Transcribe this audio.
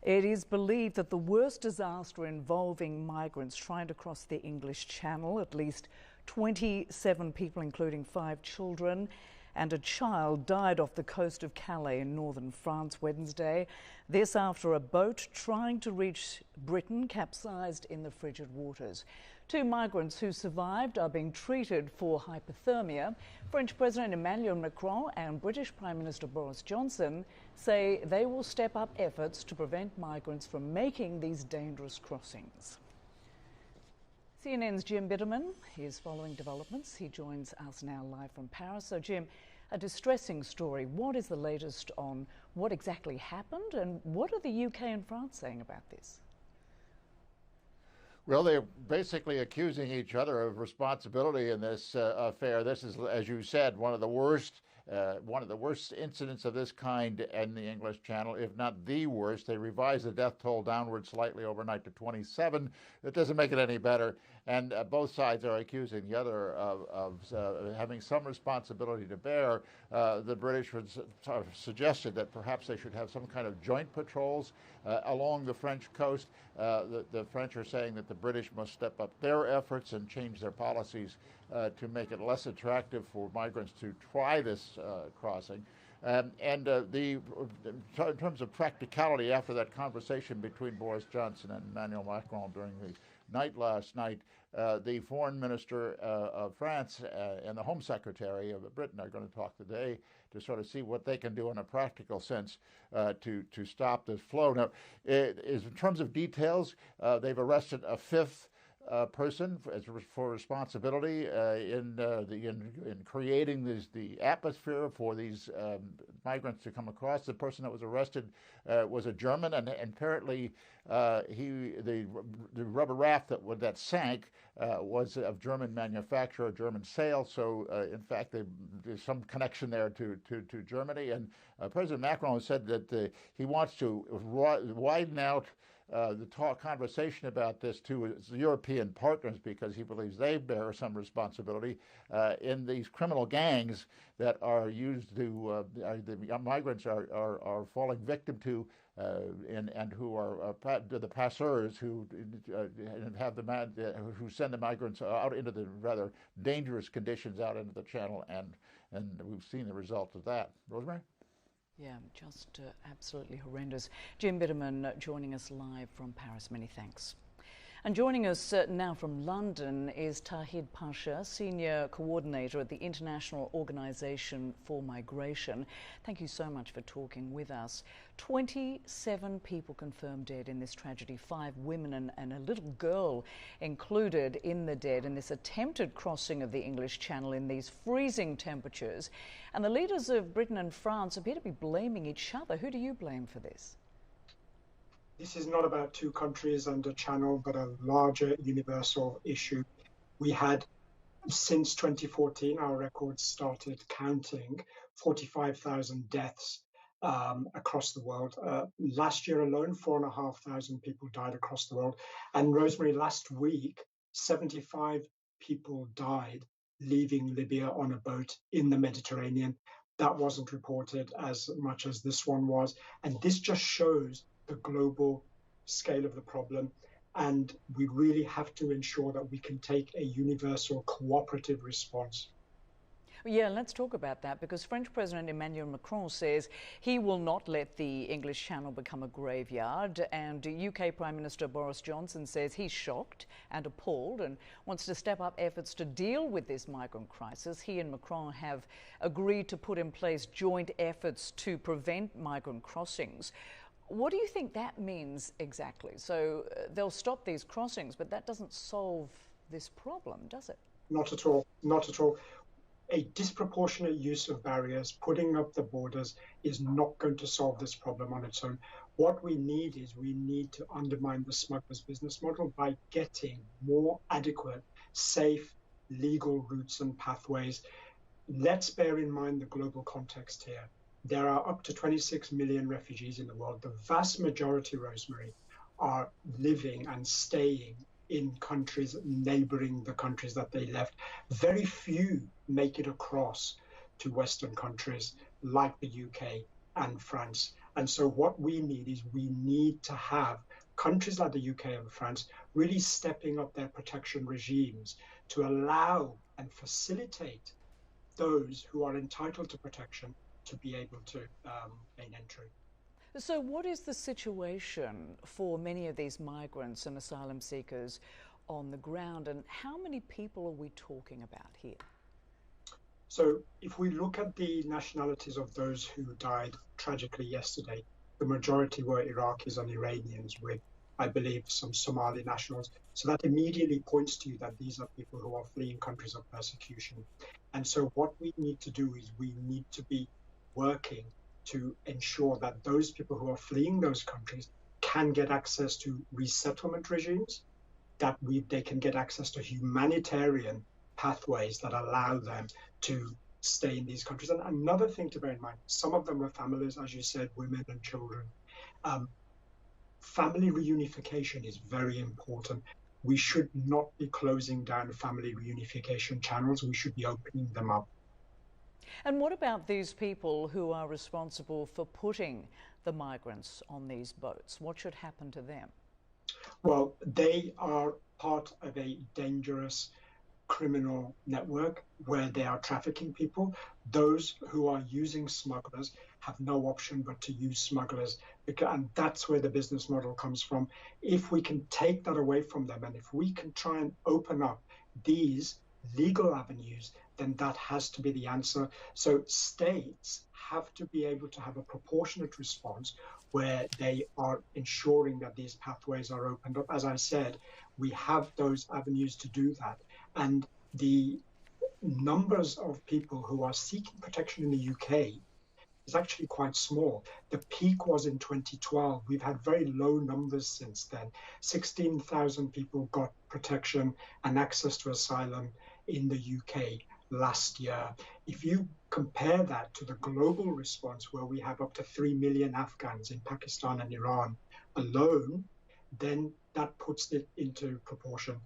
It is believed that the worst disaster involving migrants trying to cross the English Channel, at least 27 people, including 5 children, and a child died off the coast of Calais in northern France Wednesday. This after a boat trying to reach Britain capsized in the frigid waters. 2 migrants who survived are being treated for hypothermia. French President Emmanuel Macron and British Prime Minister Boris Johnson say they will step up efforts to prevent migrants from making these dangerous crossings. CNN's Jim Bitterman is following developments. He joins us now live from Paris. So, Jim, a distressing story. What is the latest on what exactly happened, and what are the UK and France saying about this? Well, they're basically accusing each other of responsibility in this affair. This is, as you said, one of the worst incidents of this kind in the English Channel, if not the worst. They revised the death toll downward slightly overnight to 27. That doesn't make it any better. And both sides are accusing the other of having some responsibility to bear. The British suggested that perhaps they should have some kind of joint patrols along the French coast. The French are saying that the British must step up their efforts and change their policies to make it less attractive for migrants to try this crossing. In terms of practicality, after that conversation between Boris Johnson and Emmanuel Macron during the night last night, the foreign minister of France and the home secretary of Britain are going to talk today to sort of see what they can do in a practical sense to stop this flow. Now, in terms of details, they've arrested a 5th person for responsibility in creating the atmosphere for these migrants to come across. The person that was arrested was a German, and apparently the rubber raft that sank was of German manufacture, German sale. So in fact, there's some connection there to Germany. And President Macron said that he wants to widen out the conversation about this to his European partners, because he believes they bear some responsibility in these criminal gangs that are used to the migrants are falling victim to, and who are the passeurs who who send the migrants out into the rather dangerous conditions out into the Channel, and we've seen the result of that. Rosemary? Yeah, just absolutely horrendous. Jim Bitterman joining us live from Paris. Many thanks. And joining us now from London is Tahid Pasha, Senior Coordinator at the International Organization for Migration. Thank you so much for talking with us. 27 people confirmed dead in this tragedy, 5 women and a little girl included in the dead in this attempted crossing of the English Channel in these freezing temperatures. And the leaders of Britain and France appear to be blaming each other. Who do you blame for this? This is not about 2 countries and a channel, but a larger universal issue. We had, since 2014, our records started counting 45,000 deaths across the world. Last year alone, 4,500 people died across the world. And Rosemary, last week, 75 people died leaving Libya on a boat in the Mediterranean. That wasn't reported as much as this one was. And this just shows the global scale of the problem, and we really have to ensure that we can take a universal cooperative response. Yeah, let's talk about that, because French President Emmanuel Macron says he will not let the English Channel become a graveyard, and UK Prime Minister Boris Johnson says he's shocked and appalled and wants to step up efforts to deal with this migrant crisis. He and Macron have agreed to put in place joint efforts to prevent migrant crossings. What do you think that means exactly? So they'll stop these crossings, but that doesn't solve this problem, does it? Not at all. Not at all. A disproportionate use of barriers, putting up the borders, is not going to solve this problem on its own. What we need to undermine the smugglers' business model by getting more adequate, safe, legal routes and pathways. Let's bear in mind the global context here. There are up to 26 million refugees in the world. The vast majority, Rosemary, are living and staying in countries neighboring the countries that they left. Very few make it across to Western countries like the UK and France. And so what we need is we need to have countries like the UK and France really stepping up their protection regimes to allow and facilitate those who are entitled to protection to be able to gain entry. So what is the situation for many of these migrants and asylum seekers on the ground, and how many people are we talking about here? So if we look at the nationalities of those who died tragically yesterday, the majority were Iraqis and Iranians, with, I believe, some Somali nationals. So that immediately points to you that these are people who are fleeing countries of persecution. And so what we need to do is we need to be working to ensure that those people who are fleeing those countries can get access to resettlement regimes, that they can get access to humanitarian pathways that allow them to stay in these countries. And another thing to bear in mind, some of them are families, as you said, women and children. Family reunification is very important. We should not be closing down family reunification channels. We should be opening them up. And what about these people who are responsible for putting the migrants on these boats? What should happen to them? Well, they are part of a dangerous criminal network where they are trafficking people. Those who are using smugglers have no option but to use smugglers, and that's where the business model comes from. If we can take that away from them, and if we can try and open up these legal avenues, then that has to be the answer. So states have to be able to have a proportionate response where they are ensuring that these pathways are opened up. As I said, we have those avenues to do that. And the numbers of people who are seeking protection in the UK is actually quite small. The peak was in 2012. We've had very low numbers since then. 16,000 people got protection and access to asylum in the UK last year. If you compare that to the global response, where we have up to 3 million Afghans in Pakistan and Iran alone, then that puts it into proportion.